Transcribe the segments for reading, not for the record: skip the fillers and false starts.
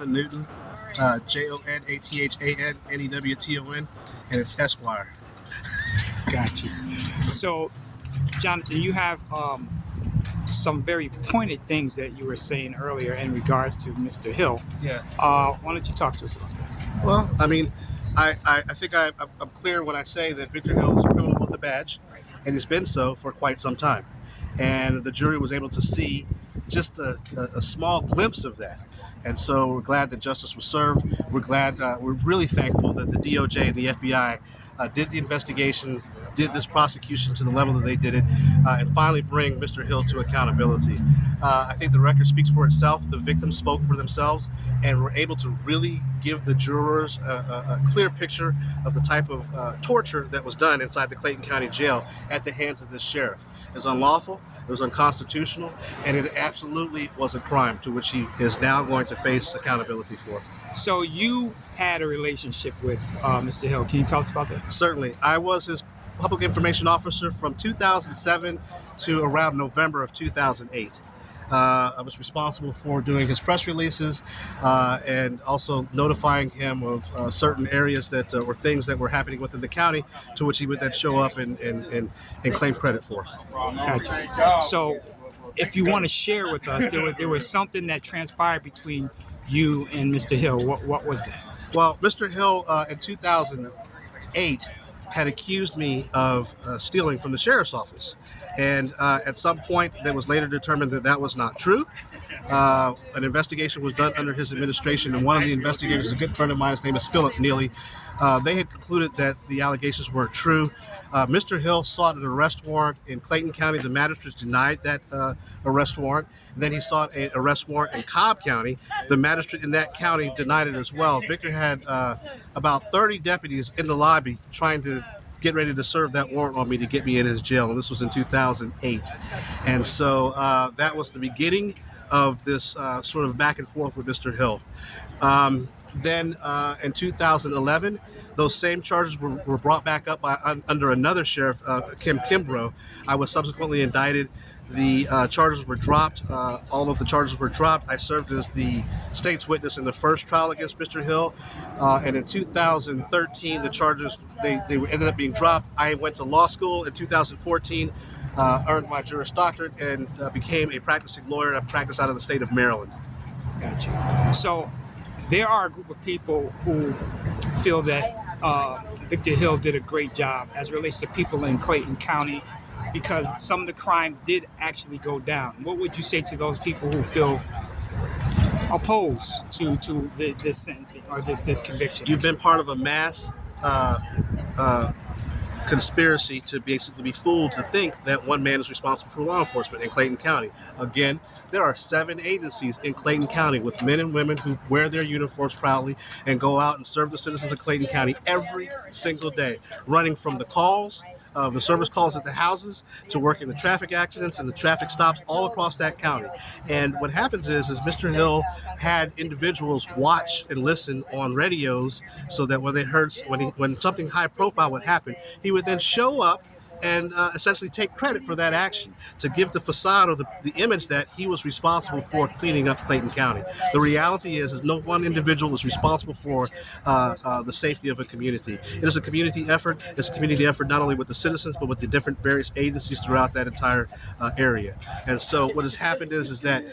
Jonathan Newton, JonathanNewton, and it's Esquire. Got you. So, Jonathan, you have some very pointed things that you were saying earlier in regards to Mr. Hill. Yeah. Why don't you talk to us about that? Well, I mean, I think I'm clear when I say that Victor Hill is a criminal with a badge, and he's been so for quite some time. And the jury was able to see just a small glimpse of that. And so we're glad that justice was served. We're really thankful that the DOJ and the FBI did the investigation, did this prosecution to the level that they did it, and finally bring Mr. Hill to accountability. I think the record speaks for itself. The victims spoke for themselves, and were able to really give the jurors a clear picture of the type of torture that was done inside the Clayton County Jail at the hands of this sheriff. It was unlawful, it was unconstitutional, and it absolutely was a crime to which he is now going to face accountability for. So you had a relationship with Mr. Hill. Can you tell us about that? Certainly. I was his public information officer from 2007 to around November of 2008. I was responsible for doing his press releases and also notifying him of certain areas that were things that were happening within the county, to which he would then show up and claim credit for. Gotcha. So if you want to share with us, there was something that transpired between you and Mr. Hill. What was that? Well, Mr. Hill in 2008 had accused me of stealing from the sheriff's office. And at some point, that was later determined that that was not true. An investigation was done under his administration, and one of the investigators, a good friend of mine, his name is Philip Neely, they had concluded that the allegations weren't true. Mr. Hill sought an arrest warrant in Clayton County. The magistrate denied that arrest warrant. Then he sought an arrest warrant in Cobb County. The magistrate in that county denied it as well. Victor had about 30 deputies in the lobby trying to get ready to serve that warrant on me to get me in his jail. And this was in 2008. And so that was the beginning of this sort of back and forth with Mr. Hill. Then in 2011, those same charges were brought back up under another sheriff, Kim Kimbrough. I was subsequently indicted. The charges were dropped. All of the charges were dropped. I served as the state's witness in the first trial against Mr. Hill. And in 2013, the charges, they ended up being dropped. I went to law school in 2014, earned my Juris Doctorate, and became a practicing lawyer. I practice out of the state of Maryland. Gotcha. So there are a group of people who feel that Victor Hill did a great job as it relates to people in Clayton County, because some of the crime did actually go down. What would you say to those people who feel opposed to this sentencing or this conviction? You've been part of a mass conspiracy to basically be fooled to think that one man is responsible for law enforcement in Clayton County. Again, there are 7 agencies in Clayton County with men and women who wear their uniforms proudly and go out and serve the citizens of Clayton County every single day, running from the calls, the service calls at the houses, to working the traffic accidents and the traffic stops all across that county. And what happens is Mr. Hill had individuals watch and listen on radios so that when they heard when something high profile would happen, he would then show up and essentially take credit for that action, to give the facade or the image that he was responsible for cleaning up Clayton County. The reality is no one individual is responsible for the safety of a community. It is a community effort. It's a community effort not only with the citizens, but with the different various agencies throughout that entire area. And so what has happened is that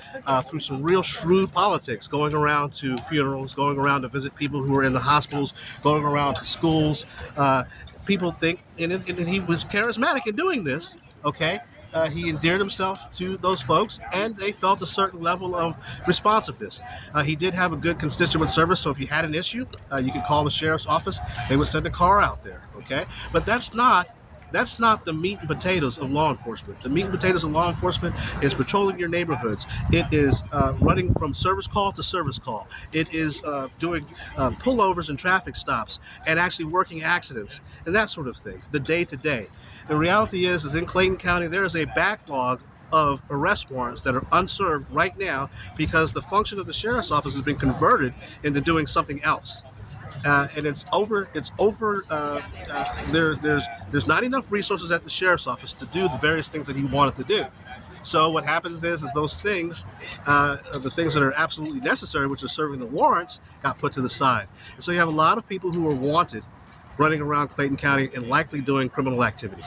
through some real shrewd politics, going around to funerals, going around to visit people who are in the hospitals, going around to schools, people think, and he was charismatic in doing this, okay? He endeared himself to those folks, and they felt a certain level of responsiveness. He did have a good constituent service, so if you had an issue, you could call the sheriff's office. They would send a car out there, okay? But that's not the meat and potatoes of law enforcement. The meat and potatoes of law enforcement is patrolling your neighborhoods. It is running from service call to service call. It is doing pullovers and traffic stops and actually working accidents and that sort of thing, the day-to-day. The reality is in Clayton County, there is a backlog of arrest warrants that are unserved right now because the function of the sheriff's office has been converted into doing something else. And it's over. There's not enough resources at the sheriff's office to do the various things that he wanted to do. So what happens is those things, the things that are absolutely necessary, which are serving the warrants, got put to the side. And so you have a lot of people who are wanted running around Clayton County and likely doing criminal activity.